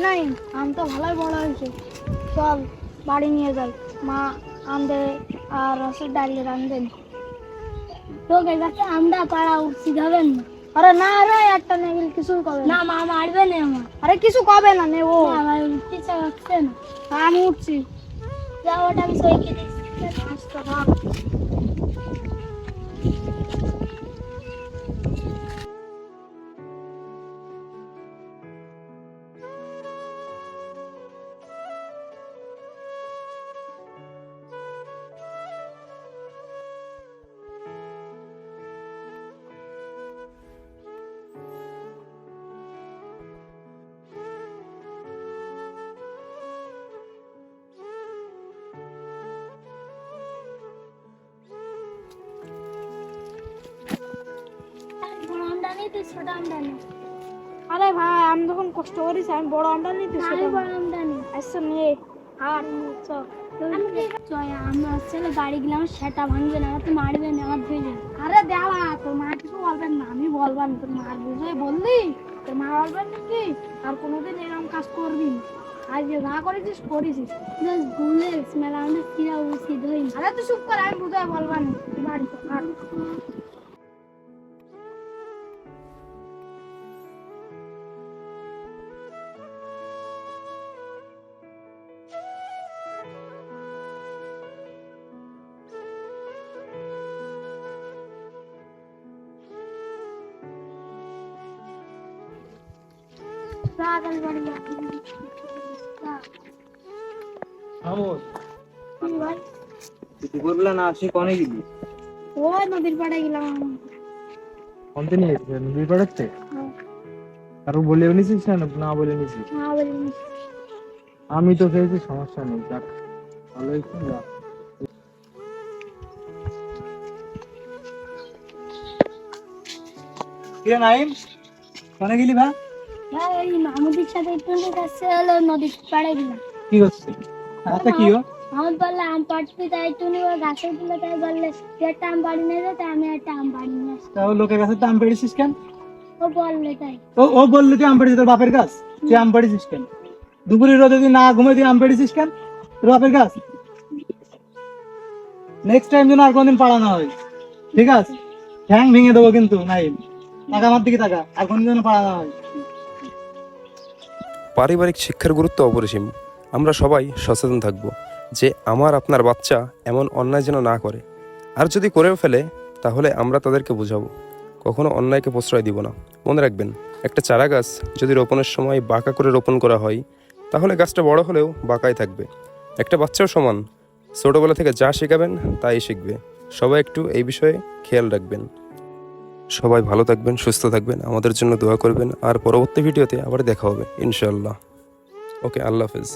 হ্যাঁ নাই, আম তো ভালোই বড় হয়েছে। চল বাড়ি নিয়ে যাই, মা আম দে আর রসের ডালি রান্ধবেন। তো গাছে আমটা পাড়া উচিত হবেন না। আরে না রে, একটা নেগেল কিছু কবে না, মা মারবে না আমার। আরে কিছু কবে না, নেবো। আমার উঠতে চাচ্ছে না। আমি উঠছি, যাও, ওটা আমি সইকে দিচ্ছি। আচ্ছা থাক। বড় আমটা নিতে ছোট আমটা নে। আরে ভাই, আমি যখন কষ্ট করিস, আমি বড় আমটা নিতে ছোট বড় আমটা নি। আচ্ছা নে, আর চল। আমরা ছেলে গাড়ি গেলাম, সেটা ভাঙবে না, তুই মারবে না, আমার ধুয়ে। আরে দেওয়া, তোর মা কিছু বলবেন না, আমি বলবেন, তোর মার বুঝে বললি, তোর মা বলবেন নাকি আর কোনোদিন এরকম কাজ করবি না। আজ যে না করেছিস করেছিস, ভুলে মেলা আমাদের ফিরা উচিত হয়নি। আরে তুই চুপ কর, আমি বুঝে বলবেন বাড়িতে। দুপুরবেলা না আসি কনে গেলি? ওই নদীর পাড়ে গেলাম। কমতে নিয়ে গেছিস নদীর পাড়াতে? কারো বলে নিছিস না? না বলে নিছিস? না বলিনি। আমি তো খেয়েছি, সমস্যা নেই, যাক ভালো হয়েছে। যা কিরে নাইম, কনে গেলি ভাই? ভাই এই মামুদির সাথে একটু কাছে হলো, নদীর পাড়ে গেলাম। কি করছিস? আচ্ছা কি হলো? আমার বললে আম পাড়তে, তাই তুমি ওই গাছে তুলে, তাই বললে তুই একটা আম বাড়ি নিয়ে যা, তাই আমি একটা আম বাড়ি নিয়ে আসি। তাও লোকের কাছে তো আম পেড়েছিস কেন? ও বললে তাই। ও বললো তুই আম পেড়েছিস তোর বাপের গাছ? তুই আম পেড়েছিস কেন? দুপুরে রোদে তুই না ঘুমে তুই আম পেড়েছিস কেন তোর বাপের গাছ? নেক্সট টাইম যেন আর কোনদিন পাড়া না হয়, ঠিক আছে? ঠ্যাং ভেঙে দেবো কিন্তু নাইম, টাকা আমার দিকে টাকা, আর কোনদিন যেন পাড়া না হয়। পারিবারিক শিক্ষার গুরুত্ব অপরিসীম। আমরা সবাই সচেতন থাকব যে আমার আপনার বাচ্চা এমন অন্যায় যেন না করে, আর যদি করেও ফেলে তাহলে আমরা তাদেরকে বোঝাবো, কখনো অন্যায়কে প্রশ্রয় দিব না। মনে রাখবেন, একটা চারা গাছ যদি রোপণের সময় বাঁকা করে রোপণ করা হয় তাহলে গাছটা বড় হলেও বাঁকাই থাকবে। একটা বাচ্চাও সমান, ছোটবেলা থেকে যা শেখাবেন তাই শিখবে। সবাই একটু এই বিষয়ে খেয়াল রাখবেন। সবাই ভালো থাকবেন, সুস্থ থাকবেন, আমাদের জন্য দোয়া করবেন, আর পরবর্তী ভিডিওতে আবার দেখা হবে ইনশাআল্লাহ। ওকে, আল্লাহ হাফেজ।